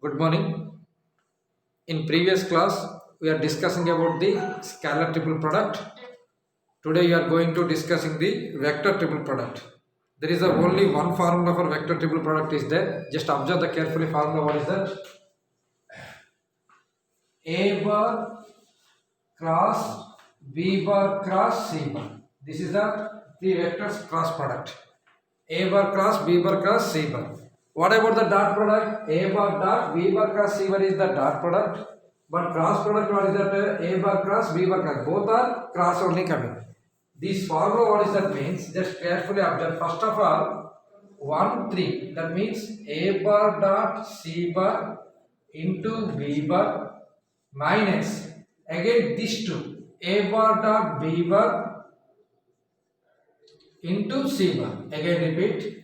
Good morning. In previous class, we are discussing about the scalar triple product. Today, we are going to discussing the vector triple product. There is only one formula for vector triple product is there. Just observe the carefully formula. What is that? A bar cross B bar cross C bar. This is the three vectors cross product. A bar cross B bar cross C bar. What about the dot product? A bar dot B bar cross C bar is the dot product. But cross product, what is that? A bar cross B bar cross. Both are cross only coming. This formula, what is that means? Just carefully observe. First of all, 1, 3. That means A bar dot C bar into B bar minus again these two. A bar dot B bar into C bar. Again repeat.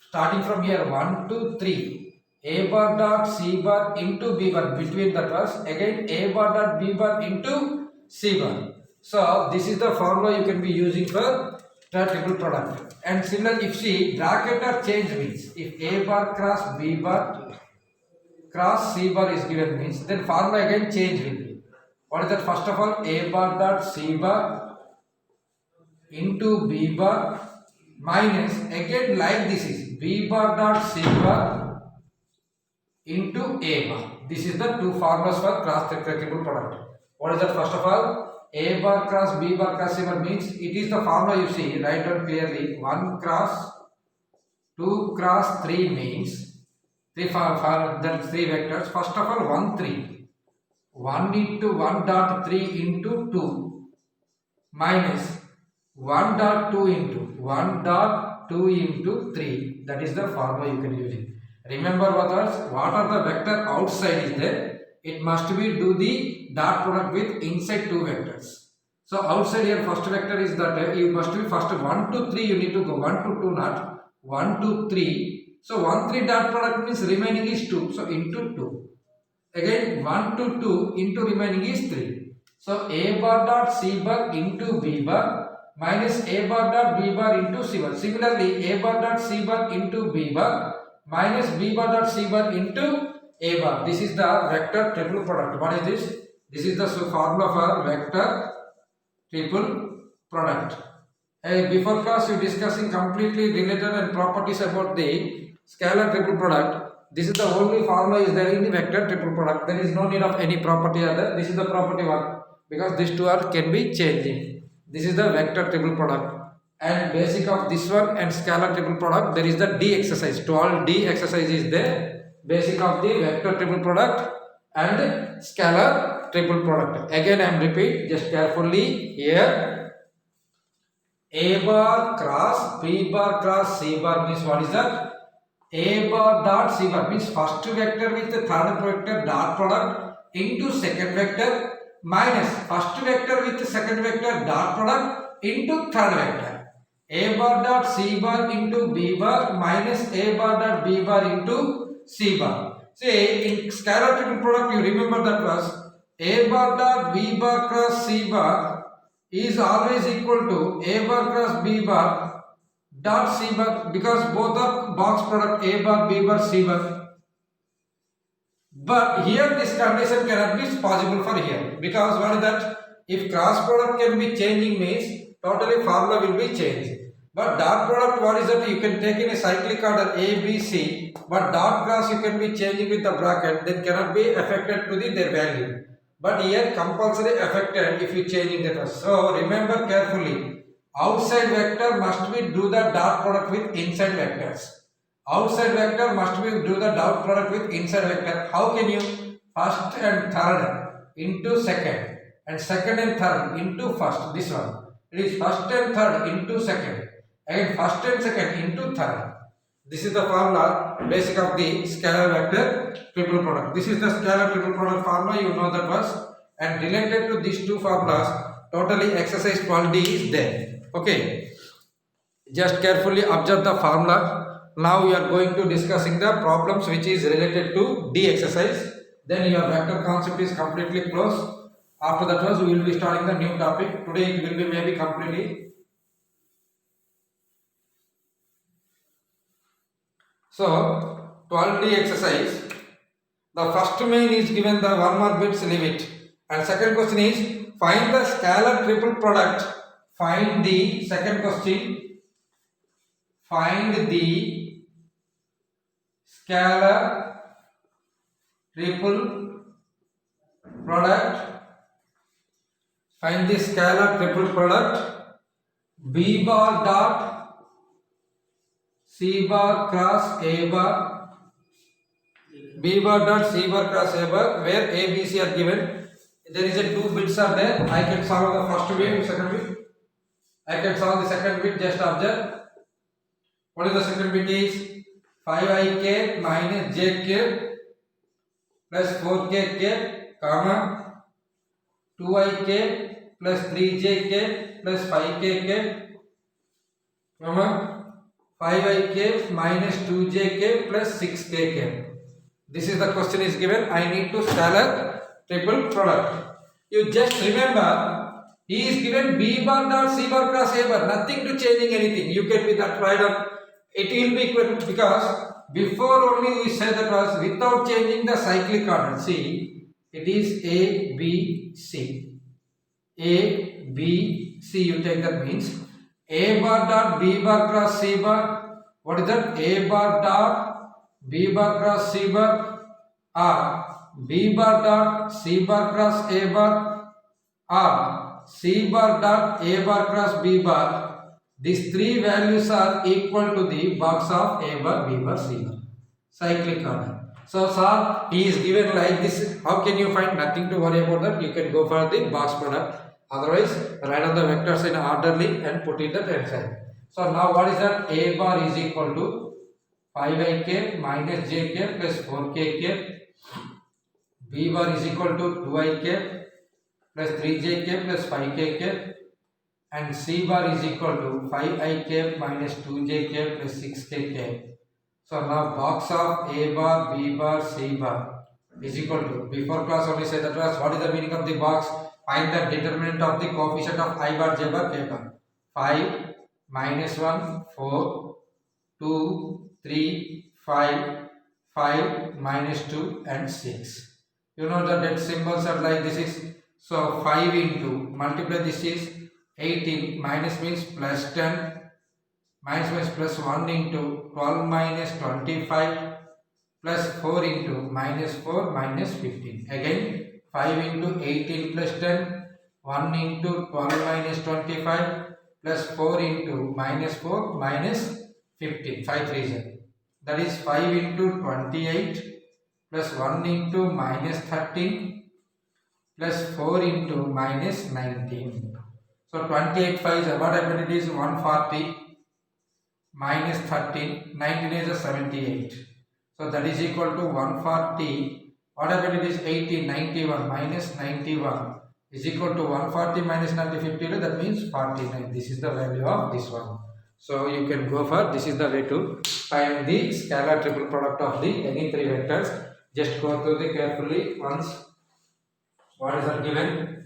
Starting from here 1 to 3. A bar dot C bar into B bar. Between that was again A bar dot B bar into C bar. So this is the formula you can be using for the triple product. And similar, if see bracket or change means if A bar cross B bar cross C bar is given means then formula again change will be. What is that? First of all, A bar dot C bar into B bar minus again like this is B bar dot C bar into A bar. This is the two formulas for cross triple product. What is that? First of all, A bar cross B bar cross C bar means it is the formula you see. Write down clearly. 1 cross 2 cross 3 means three then three vectors. First of all, 1 3. 1 into 1 dot 3 into 2 minus 1 dot 2 into 1 dot 2 into 3. That is the formula you can use it. Remember what are the vector outside is there? It must be do the dot product with inside two vectors. So outside here first vector is that you must be first 1 to 3 you need to go 1 to 2 not 1 to 3. So 1 3 dot product means remaining is 2. So into 2. Again 1 to 2 into remaining is 3. So A bar dot C bar into B bar minus A bar dot B bar into C bar. Similarly, A bar dot C bar into B bar minus B bar dot C bar into A bar. This is the vector triple product. What is this? This is the formula for vector triple product. Before class, we discussing completely related and properties about the scalar triple product. This is the only formula is there in the vector triple product. There is no need of any property other. This is the property one because these two are can be changing. This is the vector triple product. And basic of this one and scalar triple product, there is the D exercise. 12D exercise is there. Basic of the vector triple product and scalar triple product. Again, I am repeat just carefully here. A bar cross B bar cross C bar means what is that? A bar dot C bar means first vector with the third vector dot product into second vector minus first vector with the second vector dot product into third vector. A bar dot C bar into B bar minus A bar dot B bar into C bar. Say in scalar triple product you remember that was A bar dot B bar cross C bar is always equal to A bar cross B bar dot C bar because both are box product A bar B bar C bar. But here this condition cannot be possible for here because what is that? If cross product can be changing means totally formula will be changed. But dot product, what is that? You can take in a cyclic order A, B, C, but dot cross you can be changing with the bracket, then cannot be affected to their value. But here compulsory affected if you changing that. So remember carefully, outside vector must be do the dot product with inside vectors. Outside vector must be do the dot product with inside vector. How can you? First and third into second and second and third into first. This one. It is first and third into second. Again first and second into third. This is the formula basic of the scalar vector triple product. This is the scalar triple product formula, you know that was, and related to these two formulas totally exercise 12D is there. Okay, just carefully observe the formula. Now we are going to discussing the problems which is related to D exercise. Then your vector concept is completely closed. After that was we will be starting the new topic. Today it will be maybe completely. So 12D exercise. The first main is given the one more bits, leave it. And second question is find the scalar triple product. Find the second question. Find the scalar triple product. Find the scalar triple product B bar dot C bar cross A bar. B bar dot C bar cross A bar, where A, B, C are given. There is a 2 bits are there. I can solve the first bit, second bit. I can solve the second bit, just observe. What is the second bit is 5ik minus jk plus 4kk, comma 2ik plus 3jk plus 5kk, comma 5ik minus 2jk plus 6kk. This is the question is given. I need to scalar triple product. You just remember, he is given B bar dot C bar cross A bar. Nothing to changing anything. You can be that right up. It will be equal because before only we said that was without changing the cyclic order. See, it is A, B, C. A, B, C. You take that means A bar dot B bar cross C bar. What is that? A bar dot B bar cross C bar or B bar dot C bar cross A bar or C bar dot A bar cross B bar. These three values are equal to the box of A bar, B bar, C bar. Cyclic order. So, sir, he is given like this. How can you find? Nothing to worry about that. You can go for the box product. Otherwise, write down the vectors in orderly and put in the tensile. So, now what is that? A bar is equal to 5ik minus jk plus 4kk. B bar is equal to 2ik plus 3jk plus 5kk. And C bar is equal to 5ik minus 2jk plus 6kk. So now box of A bar, B bar, C bar is equal to, before class only said that was what is the meaning of the box? Find the determinant of the coefficient of I bar, J bar, K bar. 5, minus 1, 4, 2, 3, 5, 5, minus 2 and 6. You know the dead symbols are like this is, so 5 into, multiply this is 18, minus means plus 10, minus means plus 1 into 12 minus 25 plus 4 into minus 4 minus 15. Again 5 into 18 plus 10, 1 into 12 minus 25 plus 4 into minus 4 minus 15, 5 reason. That is 5 into 28 plus 1 into minus 13 plus 4 into minus 19. So 28 5 is what happened? It is 140 minus 13, 19 is a 78. So that is equal to 140. What happened? It is 80, 91 minus 91 is equal to 140 minus 90, 52. That means 49. This is the value of this one. So you can go for, this is the way to find the scalar triple product of the any three vectors. Just go through the carefully once. What is that given?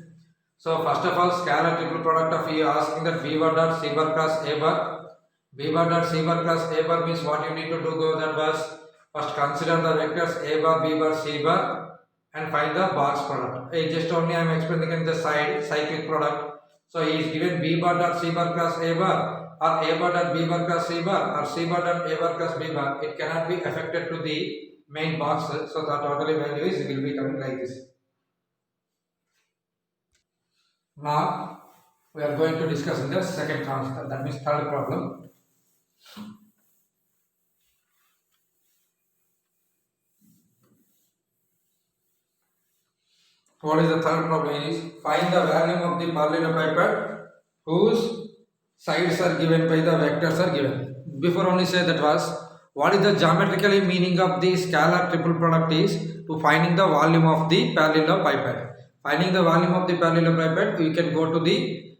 So first of all, scalar triple product of you asking that B bar dot C bar cross A bar. B bar dot C bar cross A bar means what you need to do go that was first consider the vectors A bar, B bar, C bar and find the box product. Just only I am explaining in the side cyclic product. So he is given B bar dot C bar cross A bar or A bar dot B bar cross C bar or C bar dot A bar cross B bar. It cannot be affected to the main box. So the total value is will be coming like this. Now we are going to discuss in the second concept, that means third problem. What is the third problem is find the volume of the parallelepiped whose sides are given by the vectors are given. Before only say that was what is the geometrically meaning of the scalar triple product is to finding the volume of the parallelepiped. Finding the volume of the parallelepiped, you can go to the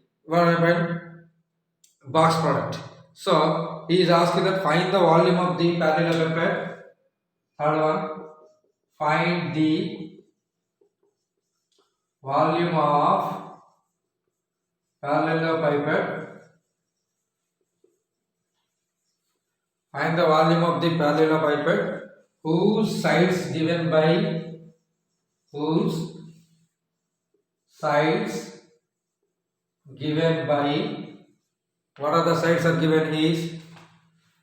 box product. So he is asking that find the volume of the parallelepiped. Third one, find the volume of parallelepiped. Find the volume of the parallelepiped whose sides given by whose sides given by what are the sides are given is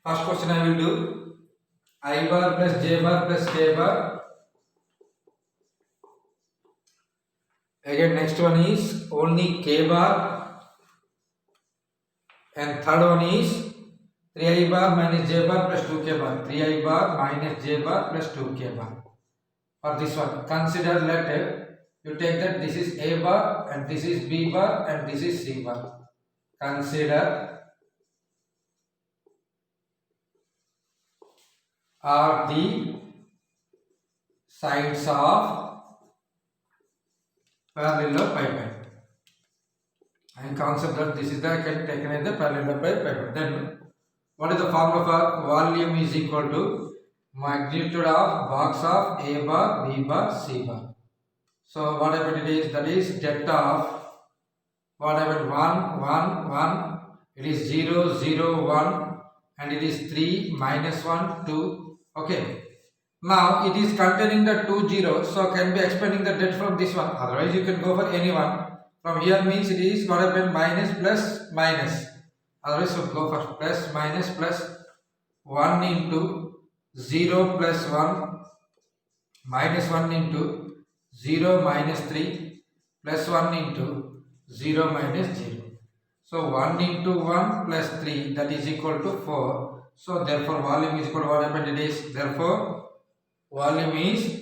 first question I will do I bar plus j bar plus k bar. Again next one is only k bar and third one is 3i bar minus j bar plus 2k bar. 3i bar minus j bar plus 2k bar. For this one consider let you take that this is a bar and this is b bar and this is c bar. Consider are the sides of parallelepiped. And concept that this is the taken as the parallelepiped. Then what is the formula for volume is equal to magnitude of box of a bar, b bar, c bar. So whatever it is, that is delta of whatever 1, 1, 1, it is 0, 0, 1 and it is 3, minus 1, 2. Okay. Now it is containing the 2 zeros, so can be expanding the depth from this one. Otherwise you can go for any one. From here means it is what happened minus plus minus. Otherwise you go for plus minus plus 1 into 0 plus 1 minus 1 into 0 minus 3 plus 1 into 0 minus 0. So 1 into 1 plus 3 that is equal to 4. So therefore volume is equal to what happened it is therefore volume is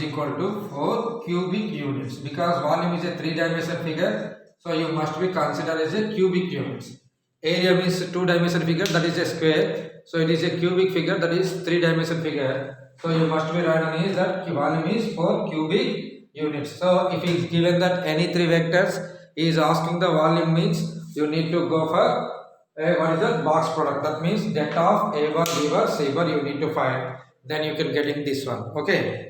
equal to 4 cubic units because volume is a 3-dimensional figure, so you must be considered as a cubic units. Area means 2-dimensional figure, that is a square, so it is a cubic figure, that is 3-dimensional figure, so you must be writing is that volume is 4 cubic units. So if he is given that any 3 vectors, he is asking the volume means you need to go for what is the box product, that means delta of a bar, b bar, c bar you need to find, then you can get in this one. Okay.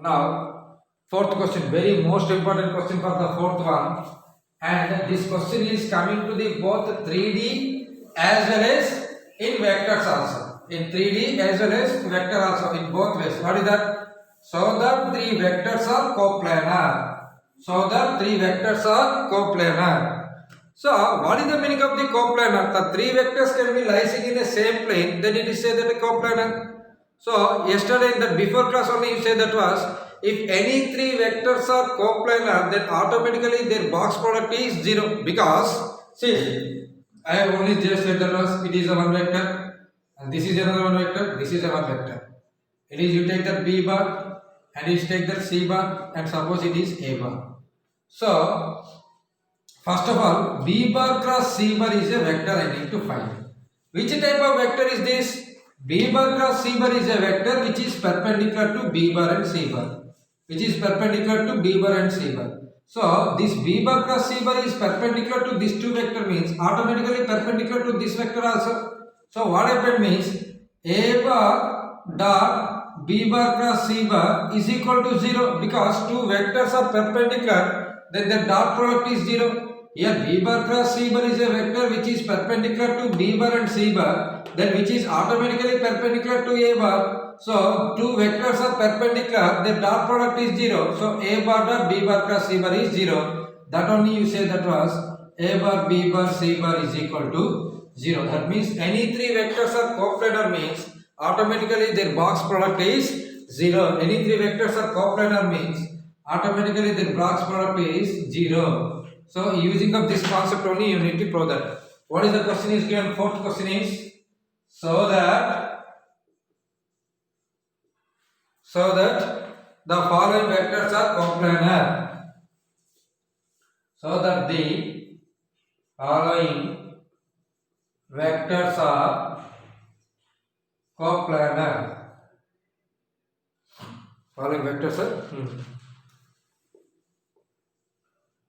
Now fourth question, very most important question for the fourth one, and this question is coming to the both 3D as well as in vectors also, in 3D as well as vector also, in both ways. What is that? So the 3 vectors are coplanar. So the 3 vectors are coplanar. So what is the meaning of the coplanar? The 3 vectors can be lying in the same plane, then it is said that a coplanar. So yesterday in the before class only you said that was if any 3 vectors are coplanar, then automatically their box product is 0 because see I have only just said that was it is a one vector and this is another one vector, this is a one vector. It is you take that b bar and you take that c bar and suppose it is a bar. So first of all b bar cross c bar is a vector I need to find. Which type of vector is this? B bar cross C bar is a vector which is perpendicular to B bar and C bar. Which is perpendicular to B bar and C bar. So this B bar cross C bar is perpendicular to this 2 vector means automatically perpendicular to this vector also. So what happened means A bar dot B bar cross C bar is equal to 0 because 2 vectors are perpendicular, then the dot product is 0. Here B bar cross C bar is a vector which is perpendicular to B bar and C bar, then which is automatically perpendicular to A bar. So 2 vectors are perpendicular, their dot product is 0. So A bar dot B bar cross C bar is 0. That only you say that was A bar B bar C bar is equal to 0. That means any 3 vectors are coplanar means automatically their box product is 0. Any 3 vectors are coplanar means automatically their box product is 0. So using of this concept only you need to prove that. What is the question is given? Fourth question is so that the following vectors are coplanar. So that the following vectors are coplanar. Following vectors are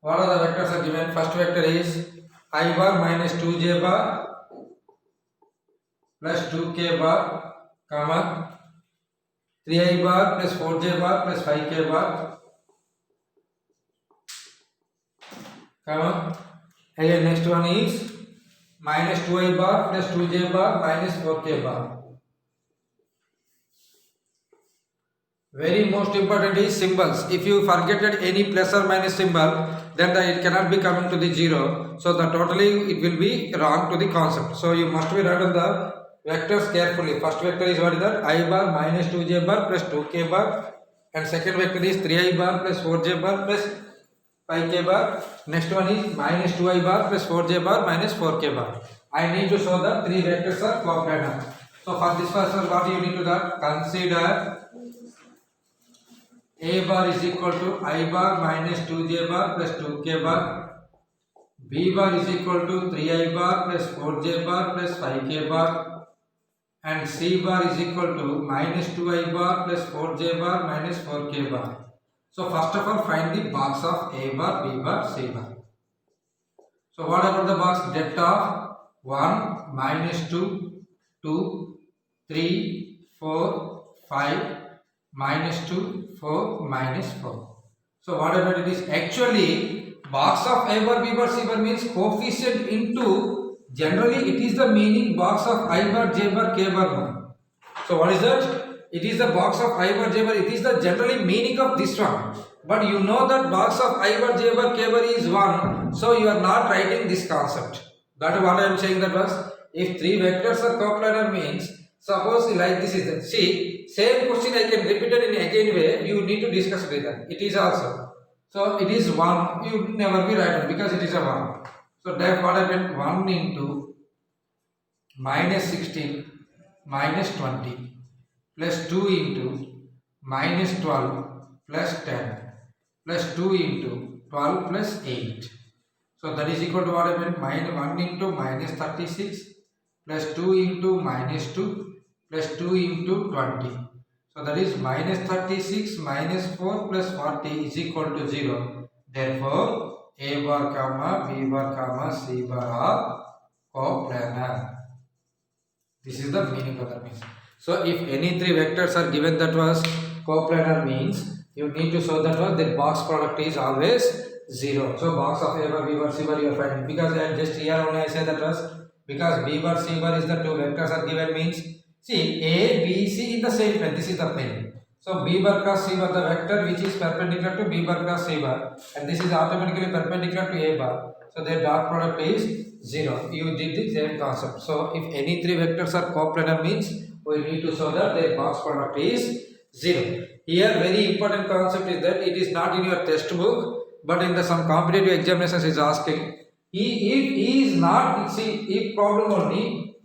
what are the vectors are given? First vector is I bar minus 2j bar plus 2k bar, comma 3i bar plus 4j bar plus 5k bar, comma again next one is minus 2i bar plus 2j bar minus 4k bar. Very most important is symbols. If you forget any plus or minus symbol, then it cannot be coming to the 0. So the totally it will be wrong to the concept. So you must be write on the vectors carefully. First vector is what is that? I bar minus 2j bar plus 2k bar. And second vector is 3i bar plus 4j bar plus 5k bar. Next one is minus 2i bar plus 4j bar minus 4k bar. I need to show that three vectors are coplanar. So for this first, what you need to do? Consider A bar is equal to I bar minus 2j bar plus 2k bar. B bar is equal to 3i bar plus 4j bar plus 5k bar. And C bar is equal to minus 2i bar plus 4j bar minus 4k bar. So first of all, find the box of A bar, B bar, C bar. So what about the box? Det of 1, minus 2, 2, 3, 4, 5, minus 2, 4, minus 4. So what about it is actually box of A bar, B bar, C bar means coefficient into, generally it is the meaning box of I bar, J bar, K bar 1. So what is that? It is the box of I bar, J bar, it is the generally meaning of this one. But you know that box of I bar, J bar, K bar is 1. So you are not writing this concept. That is what I am saying, that was, if three vectors are coplanar means, suppose like this is the, see, same question I can repeat it in again way, you need to discuss with that. It is also. So it is 1, you never be written because it is a 1. So therefore what happened? 1 into minus 16 minus 20 plus 2 into minus 12 plus 10 plus 2 into 12 plus 8. So that is equal to what happened? Minus 1 into minus 36 plus 2 into minus 2 plus 2 into 20. So that is minus 36 minus 4 plus 40 is equal to 0. Therefore, A bar comma B bar comma C bar are coplanar. This is the meaning of that means. So if any three vectors are given that was coplanar means, you need to show that was the box product is always 0. So box of A bar, B bar, C bar you are finding. Because I just here only I say that was, because B bar, C bar is the two vectors are given means, see A, B, C in the same plane. This is the plane. So B bar cross C bar, the vector which is perpendicular to B bar cross C bar, and this is automatically perpendicular to A bar. So their dot product is 0. You did the same concept. So if any three vectors are coplanar means, we need to show that their box product is 0. Here very important concept is that it is not in your textbook, but in the some competitive examinations is asking. If he is not, see, if problem only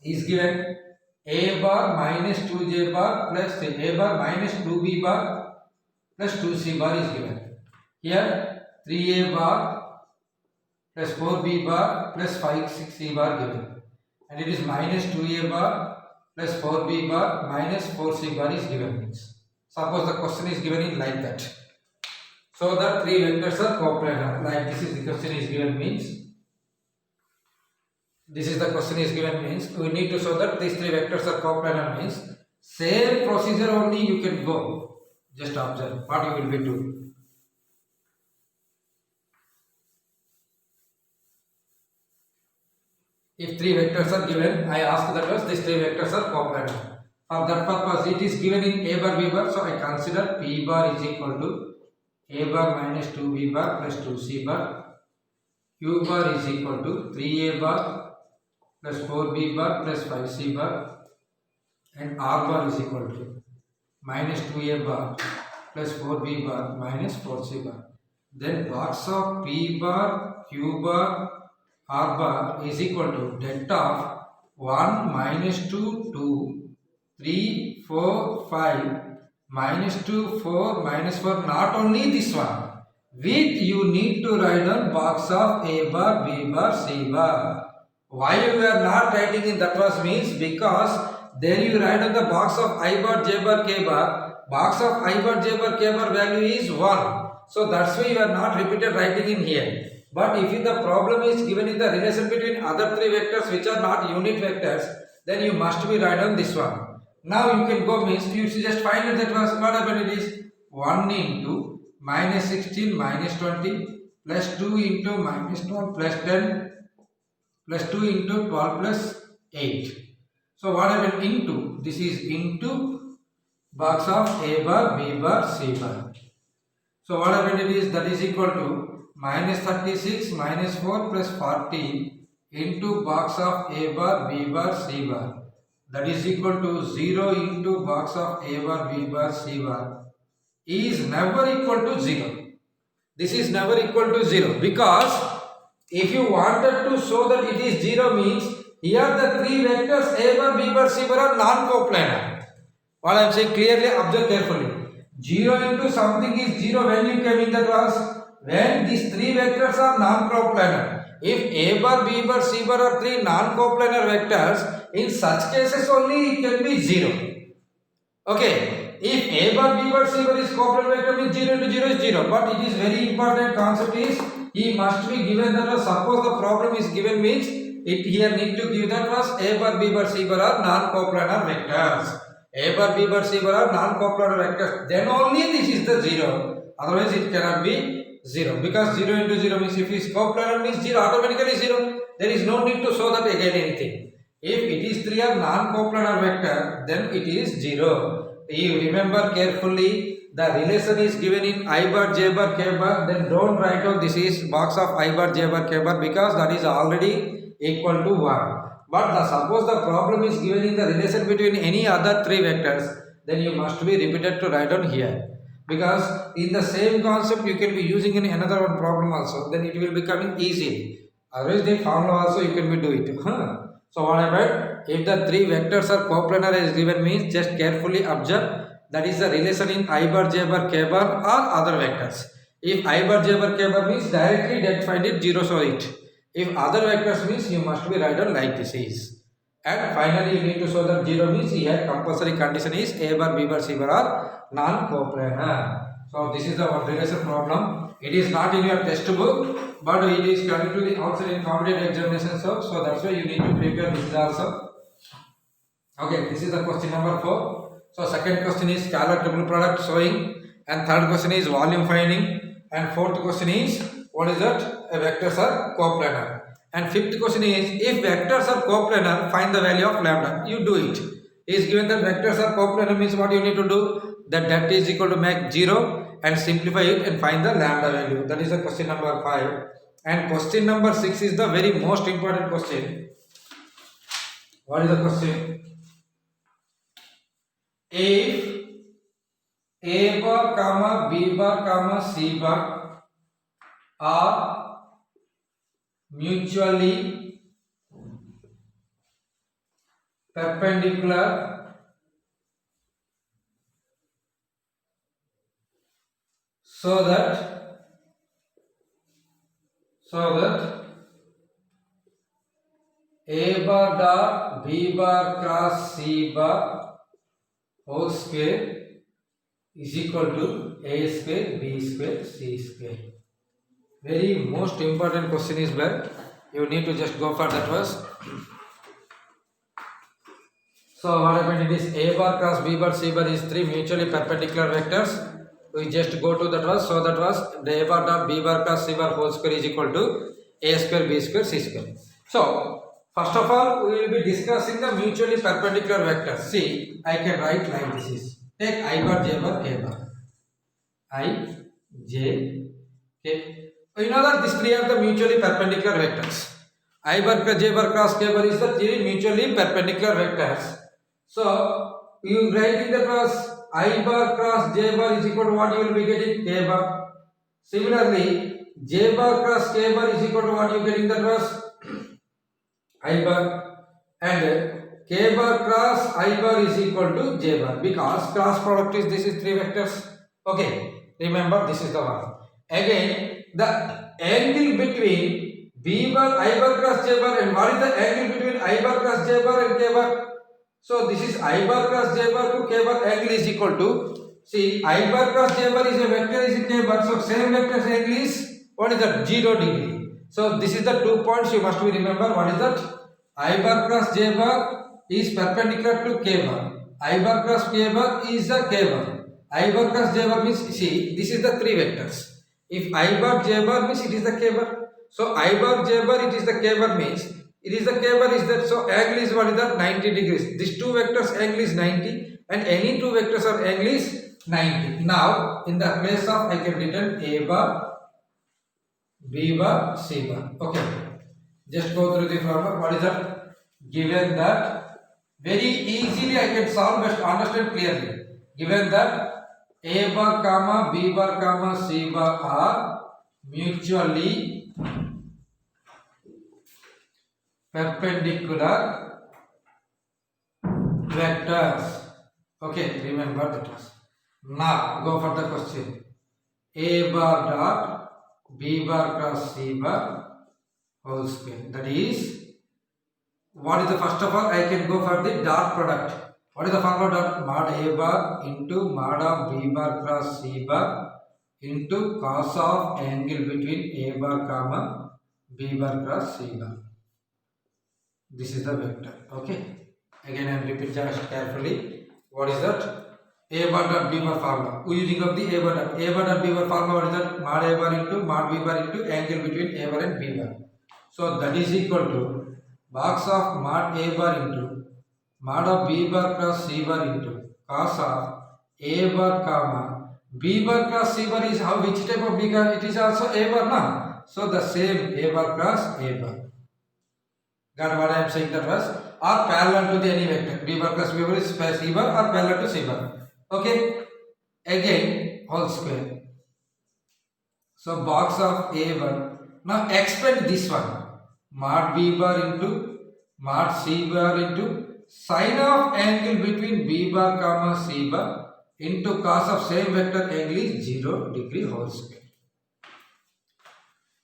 is given A bar minus 2j bar plus A bar minus 2b bar plus 2c bar is given. Here 3a bar plus 4b bar plus 6c bar given. And it is minus 2a bar plus 4b bar minus 4c bar is given. Suppose the question is given in like that. So the three vectors are coplanar. Like this is the question is given means. This is the question is given means, we need to show that these three vectors are coplanar means, same procedure only you can go. Just observe what you will be doing. If three vectors are given, I ask that was these three vectors are coplanar. For that purpose, it is given in A bar, B bar, so I consider P bar is equal to A bar minus 2B bar plus 2C bar. Q bar is equal to 3A bar plus 4b bar plus 5c bar, and R bar is equal to minus 2a bar plus 4b bar minus 4c bar. Then box of P bar, Q bar, R bar is equal to det of 1 minus 2, 2, 3, 4, 5, minus 2, 4, minus 4, not only this one. With you need to write down box of A bar, B bar, C bar. Why you are not writing in that was means, because there you write on the box of I bar, J bar, K bar. Box of I bar, J bar, K bar value is 1. So that's why you are not repeated writing in here. But if the problem is given in the relation between other three vectors which are not unit vectors, then you must be write on this one. Now you can go means, you just find that was what happened, it is 1 into minus 16 minus 20 plus 2 into minus 12 plus 10 plus 2 into 12 plus 8. So what happened? Into, this is into box of A bar, B bar, C bar. So what happened it is that is equal to minus 36 minus 4 plus 40 into box of A bar, B bar, C bar. That is equal to 0 into box of A bar, B bar, C bar is never equal to 0. This is never equal to 0 because if you wanted to show that it is 0 means here the three vectors A bar, B bar, C bar are non-coplanar. What I am saying clearly, observe carefully. 0 into something is 0 when you came in the class, when these three vectors are non-coplanar. If A bar, B bar, C bar are three non-coplanar vectors, in such cases only it can be 0. Okay. If A bar, B bar, C bar is coplanar vector means 0 into 0 is 0. But it is very important concept is he must be given that was suppose the problem is given means it here need to give that was A bar, B bar, C bar are non-coplanar vectors. A bar, B bar, C bar are non-coplanar vectors. Then only this is the 0. Otherwise it cannot be 0. Because 0 into 0 means if it is coplanar means 0 automatically 0. There is no need to show that again anything. If it is 3 are non-coplanar vector then it is 0. You remember carefully the relation is given in I bar, J bar, K bar, then don't write out this is box of I bar, J bar, K bar because that is already equal to 1. But suppose the problem is given in the relation between any other three vectors, then you must be repeated to write down here. Because in the same concept you can be using in another one problem also, then it will becoming easy. Otherwise the formula also you can be do it. So what happened? If the three vectors are coplanar is given means just carefully observe that is the relation in I bar, J bar, K bar or other vectors. If I bar, J bar, K bar means directly that find it 0 show it. If other vectors means you must be write down like this is. And finally you need to show that 0 means here compulsory condition is A bar, B bar, C bar are non-coplanar. So this is the one relation problem. It is not in your textbook but it is coming to the outside in competitive examinations so that's why you need to prepare this also. Okay, this is the question number 4. So second question is scalar triple product showing and third question is volume finding and fourth question is what is that? Vectors are coplanar. And fifth question is if vectors are coplanar find the value of lambda. You do it. Is given that vectors are coplanar means what you need to do? That is equal to make 0 and simplify it and find the lambda value. That is the question number 5. And question number 6 is the very most important question. What is the question? If A bar, comma, B bar, comma, C bar are mutually perpendicular so that A bar dot B bar cross C bar whole square is equal to A square, B square, C square. Very most important question is where you need to just go for that first. So what happened it is A bar cross B bar C bar is three mutually perpendicular vectors. We just go to that was so that was the A bar dot B bar cross C bar whole square is equal to A square, B square, C square. So first of all we will be discussing the mutually perpendicular vectors. See, I can write like this is take I bar, J bar, K bar. I, J, K. You know that these three are the mutually perpendicular vectors. I bar, J bar cross K bar is the three mutually perpendicular vectors. So you write in the cross I bar cross J bar is equal to what you will be getting? K bar. Similarly, J bar cross K bar is equal to what you get in the cross? I bar. And K bar cross I bar is equal to J bar because cross product is this is three vectors. Okay, remember this is the one. Again, the angle between B bar, I bar cross J bar and what is the angle between I bar cross J bar and K bar? So this is I bar cross J bar to K bar angle is equal to, see I bar cross J bar is a vector is a K bar, so same vector's angle is, what is that? 0 degree. So this is the 2 points you must be remember. What is that? I bar cross J bar is perpendicular to K bar. I bar cross K bar is the K bar. I bar cross J bar means, see this is the three vectors. If I bar J bar means it is the K bar. So I bar J bar it is the K bar means it is the K bar is that, so angle is what is that? 90 degrees. These two vectors angle is 90 and any two vectors are angle is 90. Now in the place of I can written A bar, B bar, C bar. Okay, just go through the formula. What is that? Given that, very easily I can solve, but understand clearly. Given that A bar comma B bar comma C bar are mutually perpendicular vectors. Okay, remember that. Now go for the question. A bar dot B bar cross C bar whole square. That is, what is the first of all? I can go for the dot product. What is the formula? Dot mod A bar into mod of B bar cross C bar into cos of angle between A bar comma B bar cross C bar. This is the vector. Okay. Again I am repeating just carefully. What is that? A bar dot B bar formula. We using of the A bar dot B bar formula. What is that? Mod A bar into mod B bar into angle between A bar and B bar. So that is equal to box of mod A bar into mod of B bar cross C bar into cos of A bar comma B bar cross C bar is how, which type of B bar? It is also A bar now. So the same A bar cross A bar. Got what I am saying? That was or parallel to the any vector. B bar cross B bar is C bar or parallel to C bar. Okay. Again whole square. So box of A bar. Now expand this one. Mod B bar into mod C bar into sine of angle between B bar comma C bar into cos of same vector angle is 0 degree whole square.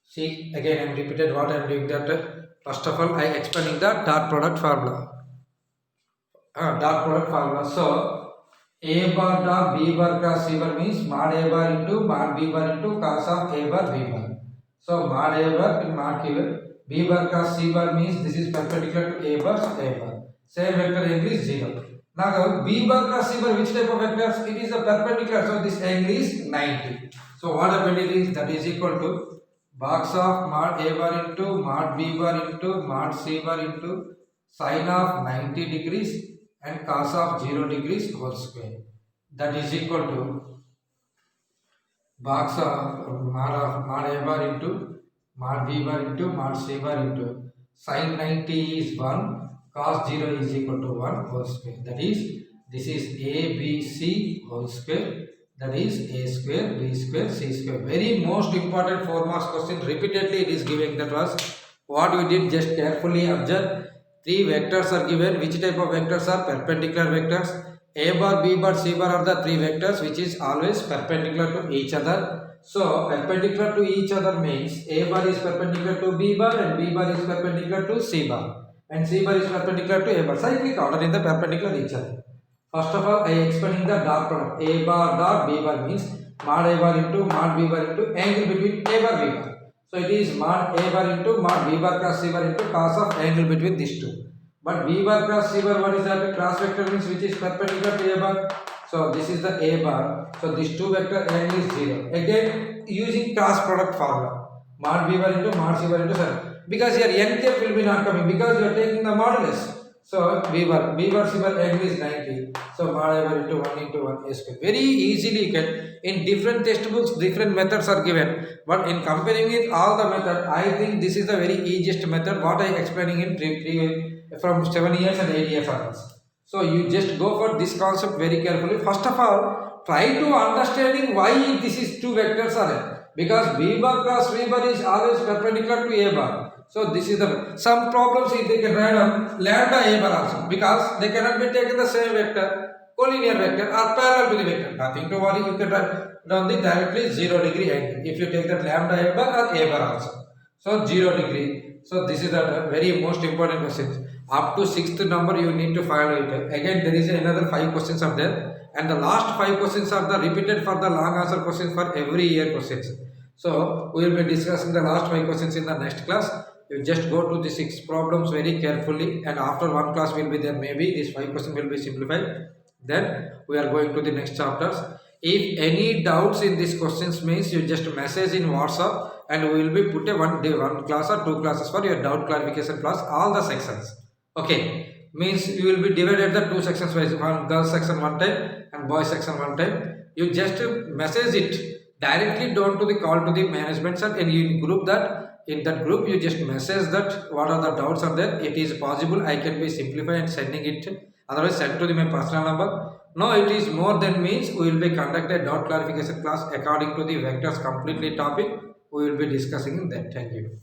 See, again I am repeated what I am doing that. First of all, I expanding the dot product formula. So A bar dot B bar cross C bar means mod A bar into mod B bar into cos of A bar B bar. So mod A bar in mod B bar cross C bar means this is perpendicular to A bar, so A bar. Same vector angle is 0. Now B bar cross C bar, which type of vectors? It is a perpendicular, so this angle is 90. So what happened is that is equal to box of mod A bar into mod B bar into mod C bar into sine of 90 degrees and cos of 0 degrees whole square. That is equal to box of mod A bar into mod B bar into mod C bar into sine 90 is 1, cos 0 is equal to 1 whole square. That is, this is A, B, C whole square. That is A square, B square, C square. Very most important 4 marks question. Repeatedly it is giving. That was what we did. Just carefully observe. 3 vectors are given. Which type of vectors are perpendicular vectors? A bar, B bar, C bar are the 3 vectors which is always perpendicular to each other. So perpendicular to each other means A bar is perpendicular to B bar and B bar is perpendicular to C bar and C bar is perpendicular to A bar. Cyclic order in the perpendicular each other. First of all, I am explaining the dot product. A bar dot B bar means mod A bar into mod B bar into angle between A bar B bar. So it is mod A bar into mod B bar cross C bar into cos of angle between these two. But B bar cross C bar, what is that? Cross vector means which is perpendicular to A bar. So this is the A bar. So these two vector angle is 0. Again using cross product formula. Mod B bar into mod C bar into 7. Because your n cap will be not coming because you are taking the modulus. So B bar C bar angle is 90. So mod A bar into 1 into 1 A square. Very easily you can. In different textbooks, different methods are given. But in comparing with all the method, I think this is the very easiest method. What I explaining in from 7 years and 8 years onwards. So you just go for this concept very carefully. First of all, try to understanding why this is two vectors are there. Because B bar cross B bar is always perpendicular to A bar. So this is the some problems if they can write on lambda A bar also because they cannot be taken the same vector, collinear vector or parallel to the vector. Nothing to worry, you can write down the directly 0 degree angle. If you take that lambda A bar or A bar also. So 0 degree. So this is the very most important question. Up to 6th number you need to follow it. Again there is another 5 questions are there and the last 5 questions are the repeated for the long answer questions for every year questions. So we will be discussing the last 5 questions in the next class. You just go to the 6 problems very carefully and after one class will be there, maybe these 5 questions will be simplified. Then we are going to the next chapters. If any doubts in these questions means you just message in WhatsApp and we will be put a one class or 2 classes for your doubt clarification class all the sections. Okay, means you will be divided the two sections wise, one girls section one time and boys section one time. You just message it directly down to the call to the management sir, and you group that, in that group you just message that what are the doubts are there. It is possible I can be simplify and sending it, otherwise send to the my personal number. No, it is more than means we will be conducted doubt clarification class according to the vectors completely topic we will be discussing in that. Thank you.